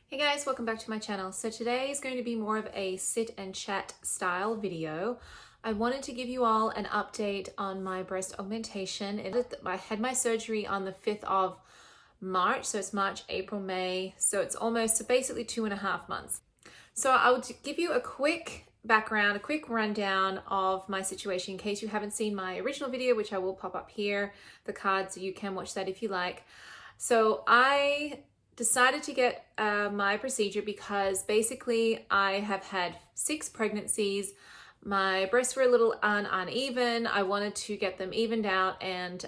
Hey guys, welcome back to my channel. So today is going to be more of a sit and chat style video. I wanted to give you all an update on my breast augmentation. I had my surgery on the 5th of March, so it's March, April, May. So it's almost, basically 2.5 months. So I will give you a quick background, a quick rundown of my situation in case you haven't seen my original video, which I will pop up here, the card, so you can watch that if you like. So I decided to get my procedure because basically I have had 6 pregnancies. My breasts were a little uneven. I wanted to get them evened out and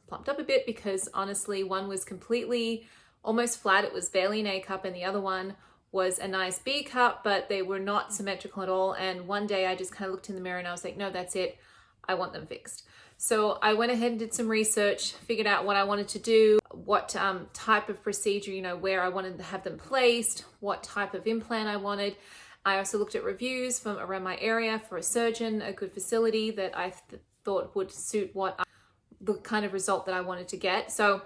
plumped up a bit because honestly one was completely almost flat. It was barely an A cup and the other one was a nice B cup, but they were not symmetrical at all. And one day I just kind of looked in the mirror and I was like, no, that's it. I want them fixed. So I went ahead and did some research, figured out what I wanted to do, what type of procedure, where I wanted to have them placed, what type of implant I wanted. I also looked at reviews from around my area for a surgeon, a good facility that I thought would suit the kind of result that I wanted to get. So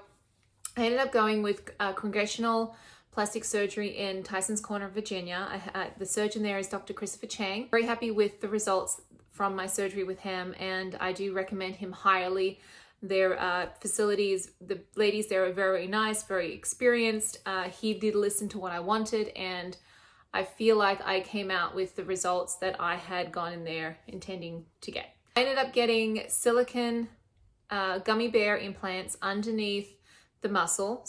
I ended up going with Congressional Plastic Surgery in Tysons Corner, Virginia. The surgeon there is Dr. Christopher Chang. Very happy with the results from my surgery with him, and I do recommend him highly. Their facilities, the ladies there are very nice, very experienced. He did listen to what I wanted, and I feel like I came out with the results that I had gone in there intending to get. I ended up getting silicone gummy bear implants underneath the muscle,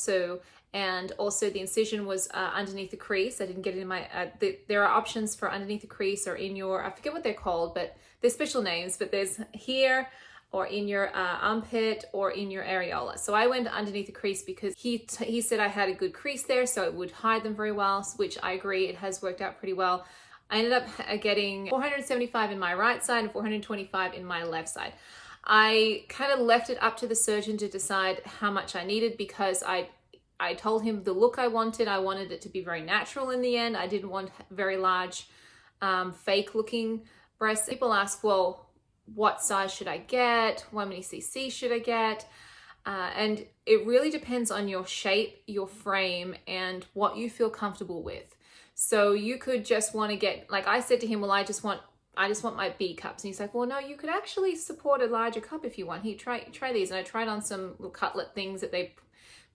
and also the incision was underneath the crease. I didn't get it in my, there are options for underneath the crease or in your, I forget what they're called, but there's special names, but there's here or in your armpit or in your areola. So I went underneath the crease because he said I had a good crease there, so it would hide them very well, which I agree, it has worked out pretty well. I ended up getting 475 in my right side and 425 in my left side. I kind of left it up to the surgeon to decide how much I needed because I told him the look I wanted. I wanted it to be very natural in the end. I didn't want very large, fake looking breasts. People ask, well, what size should I get? How many cc should I get? And it really depends on your shape, your frame, and what you feel comfortable with. So you could just want to get, like I said to him, well, I just want my B cups. And he's like, well, no, you could actually support a larger cup if you want. Try these. And I tried on some little cutlet things that they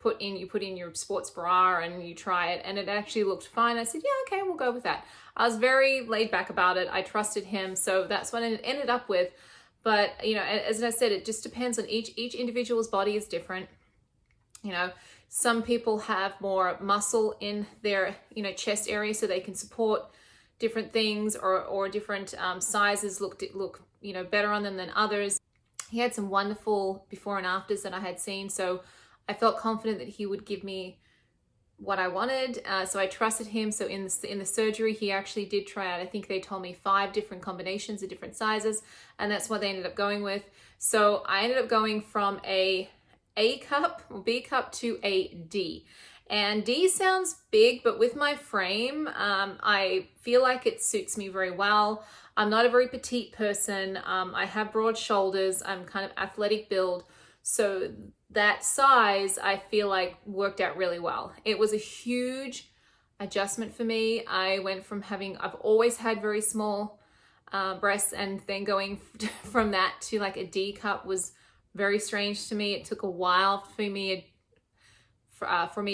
you put in your sports bra and you try it, and it actually looked fine. I said, yeah, okay, we'll go with that. I was very laid back about it. I trusted him, so that's what I ended up with. But as I said, it just depends on each individual's body is different. Some people have more muscle in their chest area, so they can support different things, or different sizes look better on them than others. He had some wonderful before and afters that I had seen, so I felt confident that he would give me what I wanted, so I trusted him. So in the surgery, he actually did try out, I think they told me 5 different combinations of different sizes, and that's what they ended up going with. So I ended up going from a cup or B cup to a D. And D sounds big, but with my frame, I feel like it suits me very well. I'm not a very petite person. I have broad shoulders. I'm kind of athletic build. So that size, I feel like worked out really well. It was a huge adjustment for me. I went from I've always had very small breasts, and then going from that to like a D cup was very strange to me. It took a while for me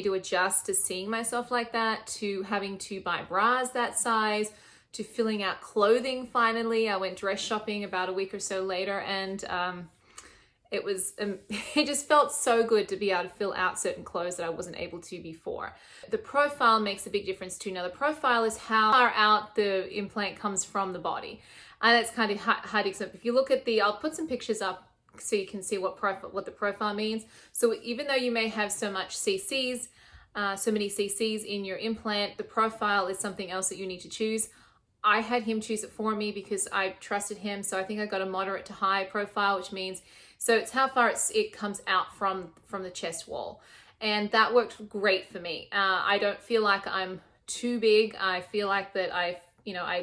to adjust to seeing myself like that, to having to buy bras that size, to filling out clothing finally. I went dress shopping about a week or so later, and it just felt so good to be able to fill out certain clothes that I wasn't able to before. The profile makes a big difference too. Now, the profile is how far out the implant comes from the body. And it's kind of hard to explain. If you look at I'll put some pictures up so you can see what the profile means. So even though you may have so many cc's in your implant, the profile is something else that you need to choose. I had him choose it for me because I trusted him. So I think I got a moderate to high profile, which means, so it's how far it comes out from the chest wall. And that worked great for me. I don't feel like I'm too big. I feel like that I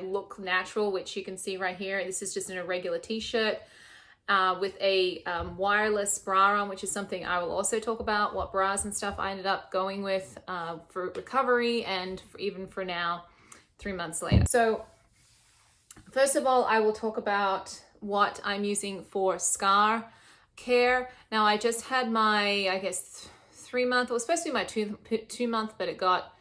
look natural, which you can see right here. This is just in a regular t-shirt. with a wireless bra on, which is something I will also talk about, what bras and stuff I ended up going with for recovery and even for now, 3 months later. So first of all, I will talk about what I'm using for scar care. Now, I just had my, I guess, 3 month, it was supposed to be my two month, but it got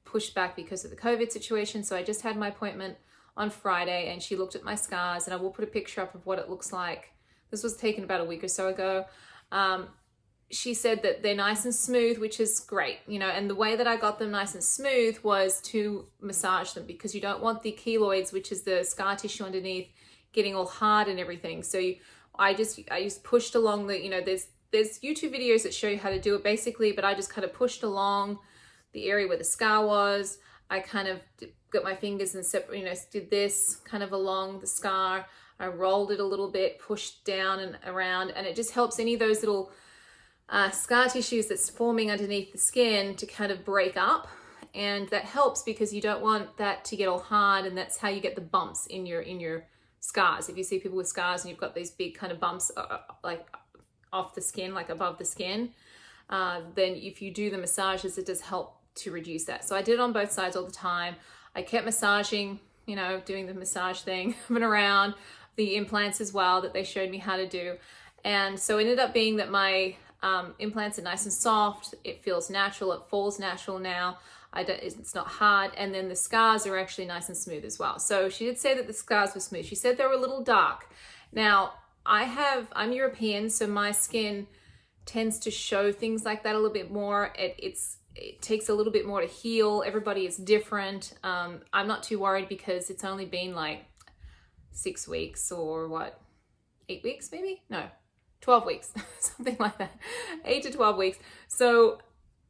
pushed back because of the COVID situation. So I just had my appointment on Friday, and she looked at my scars, and I will put a picture up of what it looks like. This was taken about a week or so ago. She said that they're nice and smooth, which is great, and the way that I got them nice and smooth was to massage them, because you don't want the keloids, which is the scar tissue underneath, getting all hard and everything. So I just pushed along the, there's YouTube videos that show you how to do it basically, but I just kind of pushed along the area where the scar was. I kind of got my fingers and did this kind of along the scar. I rolled it a little bit, pushed down and around, and it just helps any of those little scar tissues that's forming underneath the skin to kind of break up. And that helps because you don't want that to get all hard, and that's how you get the bumps in your scars. If you see people with scars and you've got these big kind of bumps like off the skin, like above the skin, then if you do the massages, it does help to reduce that. So I did it on both sides all the time. I kept massaging, doing the massage thing, moving around the implants as well that they showed me how to do. And so it ended up being that my implants are nice and soft. It feels natural. It falls natural now. It's not hard. And then the scars are actually nice and smooth as well. So she did say that the scars were smooth. She said they were a little dark. Now, I'm European, so my skin tends to show things like that a little bit more. It takes a little bit more to heal. Everybody is different. I'm not too worried because it's only been like 6 weeks or 8 weeks maybe? No, 12 weeks, something like that, 8 to 12 weeks. So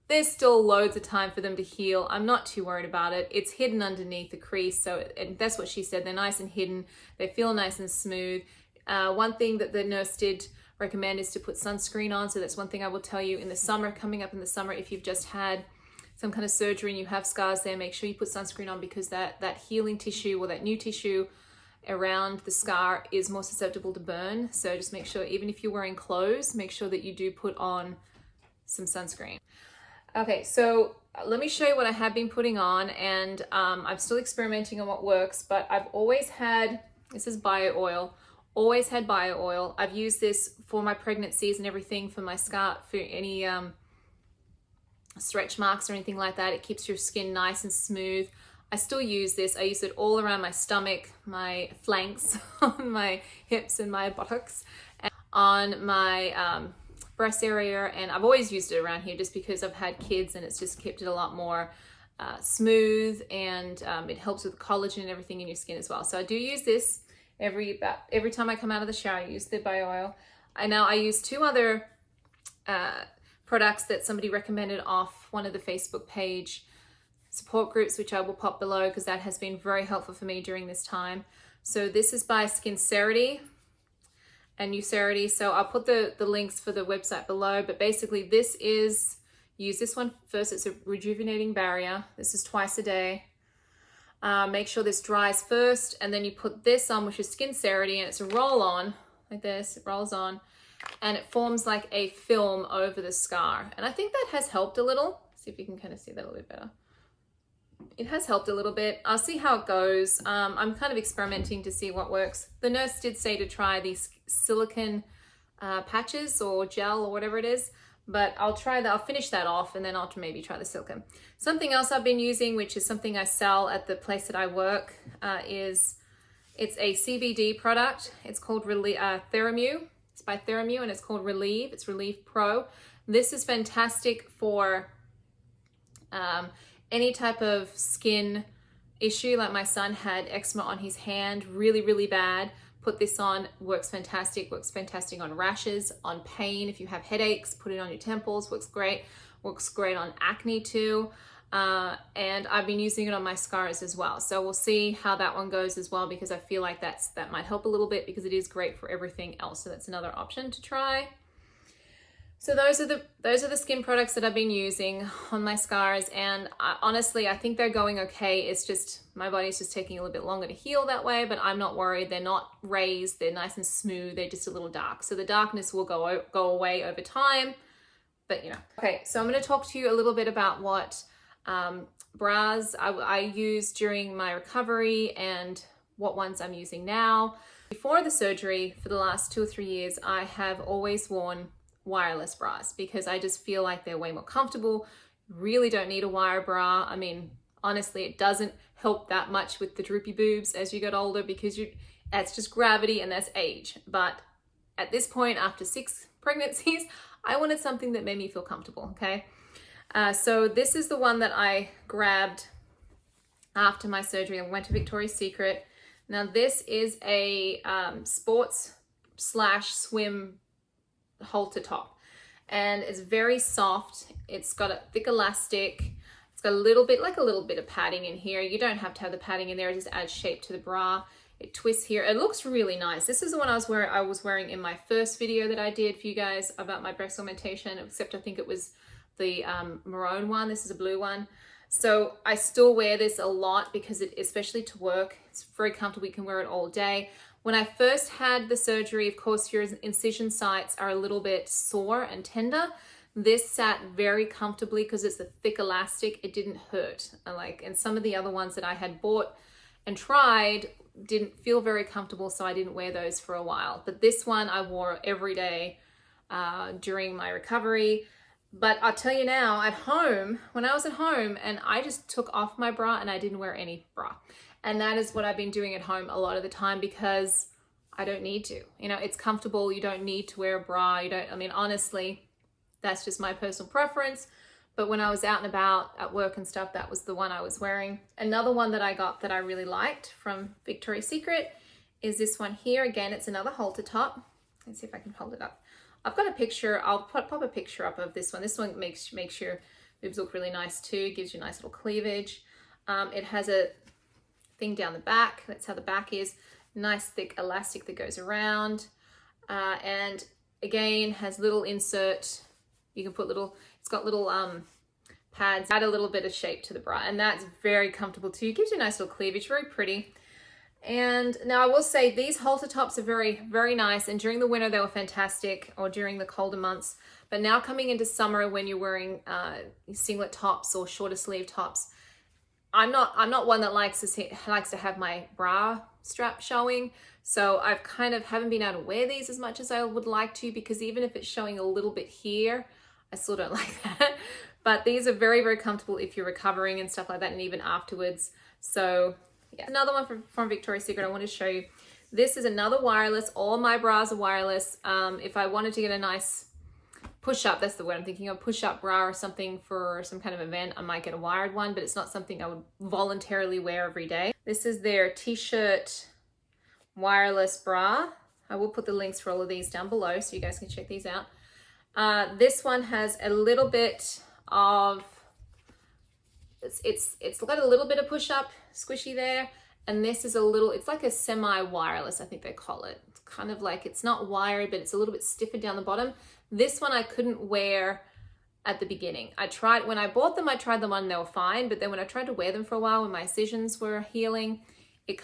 there's still loads of time for them to heal. I'm not too worried about it. It's hidden underneath the crease. And that's what she said. They're nice and hidden. They feel nice and smooth. One thing that the nurse did recommend is to put sunscreen on. So that's one thing I will tell you in the summer, coming up in the summer, if you've just had some kind of surgery and you have scars there, make sure you put sunscreen on, because that healing tissue or that new tissue around the scar is more susceptible to burn. So just make sure, even if you're wearing clothes, make sure that you do put on some sunscreen. Okay, so let me show you what I have been putting on, and I'm still experimenting on what works, but I've always had, this is bio oil. Always had bio oil. I've used this for my pregnancies and everything, for my scar, for any stretch marks or anything like that. It keeps your skin nice and smooth. I still use this. I use it all around my stomach, my flanks, on my hips and my buttocks, and on my breast area. And I've always used it around here just because I've had kids, and it's just kept it a lot more smooth, and it helps with collagen and everything in your skin as well. So I do use this every time I come out of the shower. I use the bio oil. I use 2 other products that somebody recommended off one of the Facebook page support groups, which I will pop below, because that has been very helpful for me during this time. So this is by Skincerity and Nucerity. So I'll put the links for the website below, but basically use this one first. It's a rejuvenating barrier. This is twice a day. Make sure this dries first, and then you put this on, which is Skincerity, and it's a roll-on like this. It rolls on, and it forms like a film over the scar. And I think that has helped a little. See if you can kind of see that a little bit better. It has helped a little bit. I'll see how it goes. I'm kind of experimenting to see what works. The nurse did say to try these silicone patches or gel or whatever it is, but I'll try that. I'll finish that off, and then I'll maybe try the silicone. Something else I've been using, which is something I sell at the place that I work, it's a CBD product. It's called Theramu. It's by Theramu, and it's called Relieve. It's Relieve Pro. This is fantastic for any type of skin issue. Like my son had eczema on his hand, really, really bad. Put this on, works fantastic on rashes, on pain. If you have headaches, put it on your temples, works great on acne too. And I've been using it on my scars as well. So we'll see how that one goes as well, because I feel like that might help a little bit, because it is great for everything else. So that's another option to try. So those are the skin products that I've been using on my scars, and honestly, I think they're going okay. It's just my body's just taking a little bit longer to heal that way, but I'm not worried. They're not raised, they're nice and smooth, they're just a little dark. So the darkness will go away over time, but you know. Okay, so I'm going to talk to you a little bit about what bras I used during my recovery and what ones I'm using now. Before the surgery, for the last 2 or 3 years, I have always worn wireless bras because I just feel like they're way more comfortable. Really don't need a wire bra. I mean, honestly, it doesn't help that much with the droopy boobs as you get older because that's just gravity and that's age. But at this point, after 6 pregnancies, I wanted something that made me feel comfortable, okay? So this is the one that I grabbed after my surgery. I went to Victoria's Secret. Now this is a sports/swim halter top, and it's very soft. It's got a thick elastic. It's got a little bit of padding in here. You don't have to have the padding in there. It just adds shape to the bra. It twists here. It looks really nice. This is the one I was wearing in my first video that I did for you guys about my breast augmentation, except I think it was the maroon one. This is a blue one. So I still wear this a lot because especially to work, it's very comfortable. You can wear it all day. When I first had the surgery, of course, your incision sites are a little bit sore and tender. This sat very comfortably because it's a thick elastic. It didn't hurt. And some of the other ones that I had bought and tried didn't feel very comfortable, so I didn't wear those for a while. But this one I wore every day during my recovery. But I'll tell you now, at home, when I was at home, and I just took off my bra and I didn't wear any bra. And that is what I've been doing at home a lot of the time because I don't need to. You know, it's comfortable. You don't need to wear a bra. Honestly, that's just my personal preference. But when I was out and about at work and stuff, that was the one I was wearing. Another one that I got that I really liked from Victoria's Secret is this one here. Again, it's another halter top. Let's see if I can hold it up. I've got a picture. I'll pop a picture up of this one. This one makes your boobs look really nice too. Gives you a nice little cleavage. It has a thing down the back. That's how the back is. Nice thick elastic that goes around. And again, has little insert. You can put it's got little pads. Add a little bit of shape to the bra. And that's very comfortable too. Gives you a nice little cleavage. Very pretty. And now I will say these halter tops are very, very nice. And during the winter, they were fantastic, or during the colder months. But now coming into summer, when you're wearing singlet tops or shorter sleeve tops, I'm not one that likes to have my bra strap showing. So I've haven't been able to wear these as much as I would like to, because even if it's showing a little bit here, I still don't like that. But these are very, very comfortable if you're recovering and stuff like that, and even afterwards. So yeah. Another one from Victoria's Secret I want to show you. This is another wireless. All my bras are wireless. If I wanted to get a nice push-up, that's the word I'm thinking of, push-up bra or something for some kind of event, I might get a wired one, but it's not something I would voluntarily wear every day. This is their t-shirt wireless bra. I will put the links for all of these down below so you guys can check these out. This one has a little bit of, it's got a little bit of push-up squishy there, and this is it's like a semi-wireless, I think they call it. It's kind of like, it's not wired, but it's a little bit stiffer down the bottom. This one I couldn't wear at the beginning. When I bought them, I tried them on and they were fine, but then when I tried to wear them for a while, when my incisions were healing, it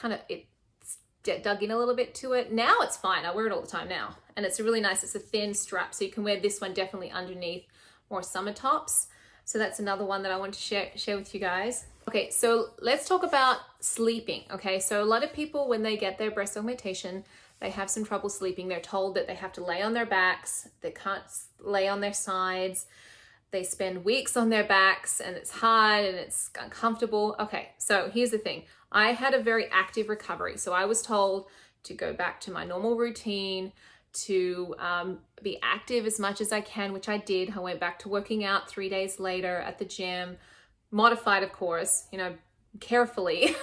dug in a little bit to it. Now it's fine. I wear it all the time now, and it's really nice. It's a thin strap, so you can wear this one definitely underneath more summer tops. So that's another one that I want to share with you guys. Okay, so let's talk about sleeping. Okay, so a lot of people, when they get their breast augmentation, they have some trouble sleeping. They're told that they have to lay on their backs. They can't lay on their sides. They spend weeks on their backs, and it's hard and it's uncomfortable. Okay, so here's the thing. I had a very active recovery. So I was told to go back to my normal routine, to be active as much as I can, which I did. I went back to working out 3 days later at the gym, modified, of course, carefully.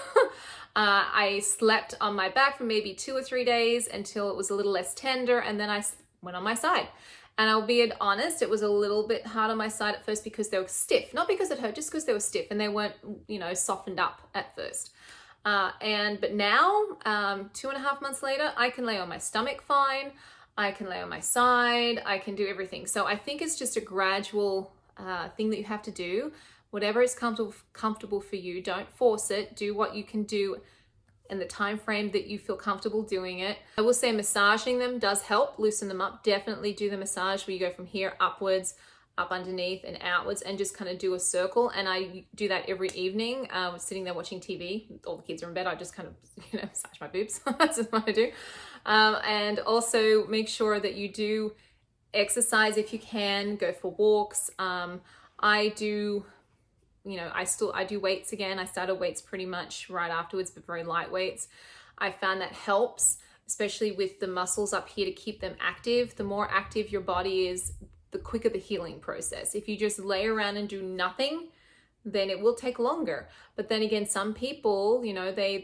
I slept on my back for maybe 2 or 3 days until it was a little less tender, and then I went on my side. And I'll be honest, it was a little bit hard on my side at first because they were stiff. Not because it hurt, just because they were stiff and they weren't, softened up at first. But now, 2.5 months later, I can lay on my stomach fine. I can lay on my side, I can do everything. So I think it's just a gradual thing that you have to do. Whatever is comfortable for you, don't force it. Do what you can do in the time frame that you feel comfortable doing it. I will say massaging them does help loosen them up. Definitely do the massage where you go from here upwards, up underneath and outwards, and just kind of do a circle. And I do that every evening. Sitting there watching TV, all the kids are in bed, I just kind of, massage my boobs. That's just what I do. And also make sure that you do exercise if you can. Go for walks. I do, I do weights again. I started weights pretty much right afterwards, but very light weights. I found that helps, especially with the muscles up here, to keep them active. The more active your body is, the quicker the healing process. If you just lay around and do nothing, then it will take longer. But then again, some people,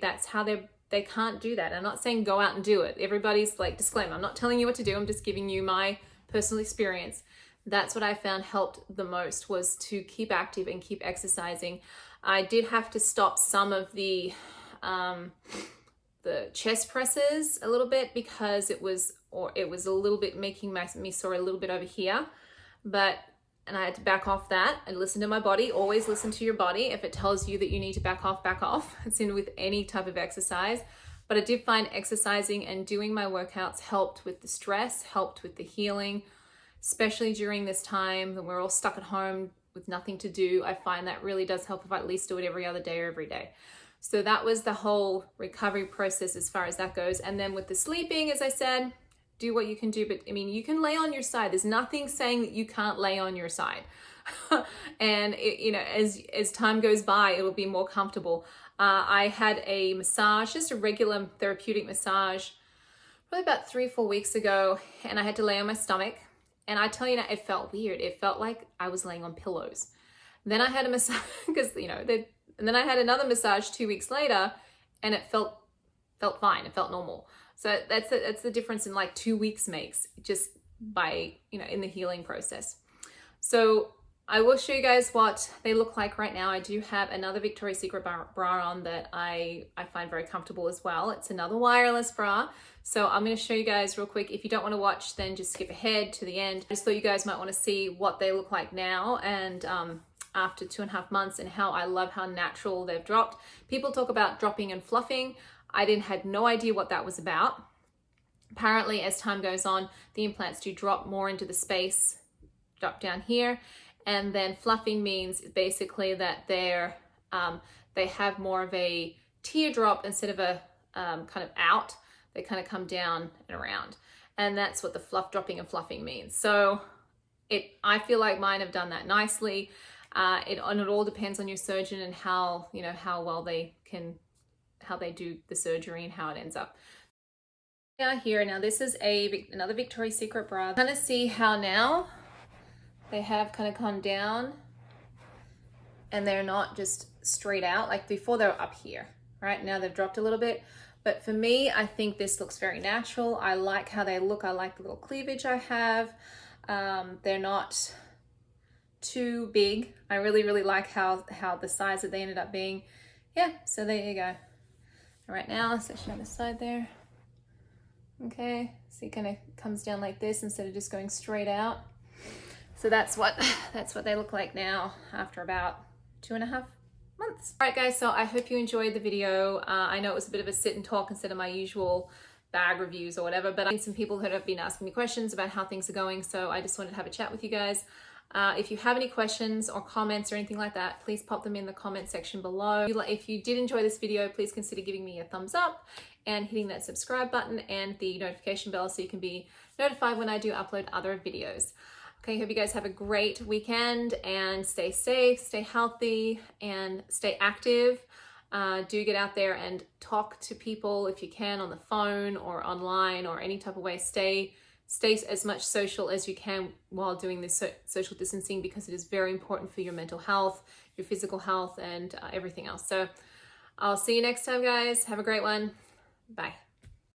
that's how they can't do that. I'm not saying go out and do it. Everybody's like, disclaimer, I'm not telling you what to do. I'm just giving you my personal experience. That's what I found helped the most, was to keep active and keep exercising. I did have to stop some of the chest presses a little bit because it was a little bit making me sore a little bit over here, and I had to back off that and listen to my body. Always listen to your body. If it tells you that you need to back off. It's in with any type of exercise. But I did find exercising and doing my workouts helped with the stress, helped with the healing, especially during this time when we're all stuck at home with nothing to do. I find that really does help if I at least do it every other day or every day. So that was the whole recovery process as far as that goes. And then with the sleeping, as I said, do what you can do. But I mean, you can lay on your side. There's nothing saying that you can't lay on your side. And as time goes by, it will be more comfortable. I had a massage, just a regular therapeutic massage, probably about 3 or 4 weeks ago, and I had to lay on my stomach. And I tell you now, it felt weird. It felt like I was laying on pillows. Then I had a massage and then I had another massage 2 weeks later, and it felt fine. It felt normal. So that's the difference in like 2 weeks makes, just by, in the healing process. So I will show you guys what they look like right now. I do have another Victoria's Secret bra on that I find very comfortable as well. It's another wireless bra. So I'm going to show you guys real quick. If you don't want to watch, then just skip ahead to the end. I just thought you guys might want to see what they look like now and after 2.5 months, and how I love how natural they've dropped. People talk about dropping and fluffing. I had no idea what that was about. Apparently, as time goes on, the implants do drop more into the space, drop down here. And then fluffing means basically that they have more of a teardrop instead of a kind of out. They kind of come down and around. And that's what the dropping and fluffing means. So I feel like mine have done that nicely. It all depends on your surgeon and how well how they do the surgery and how it ends up. Now this is another Victoria's Secret bra. Kind of see how now they have kind of come down and they're not just straight out. Like before, they were up here, right? Now they've dropped a little bit. But for me, I think this looks very natural. I like how they look. I like the little cleavage I have. They're not too big. I really, really like how the size that they ended up being. Yeah, so there you go. All right, now let's show the side there. Okay, so it kind of comes down like this instead of just going straight out. So that's what they look like now after about 2.5 months. All right, guys, so I hope you enjoyed the video. I know it was a bit of a sit and talk instead of my usual bag reviews or whatever, but I've seen some people who have been asking me questions about how things are going, so I just wanted to have a chat with you guys. If you have any questions or comments or anything like that, please pop them in the comment section below. If you did enjoy this video, please consider giving me a thumbs up and hitting that subscribe button and the notification bell so you can be notified when I do upload other videos. Okay, hope you guys have a great weekend and stay safe, stay healthy, and stay active. Do get out there and talk to people if you can on the phone or online or any type of way. Stay as much social as you can while doing this social distancing, because it is very important for your mental health, your physical health, and everything else. So I'll see you next time, guys. Have a great one. Bye.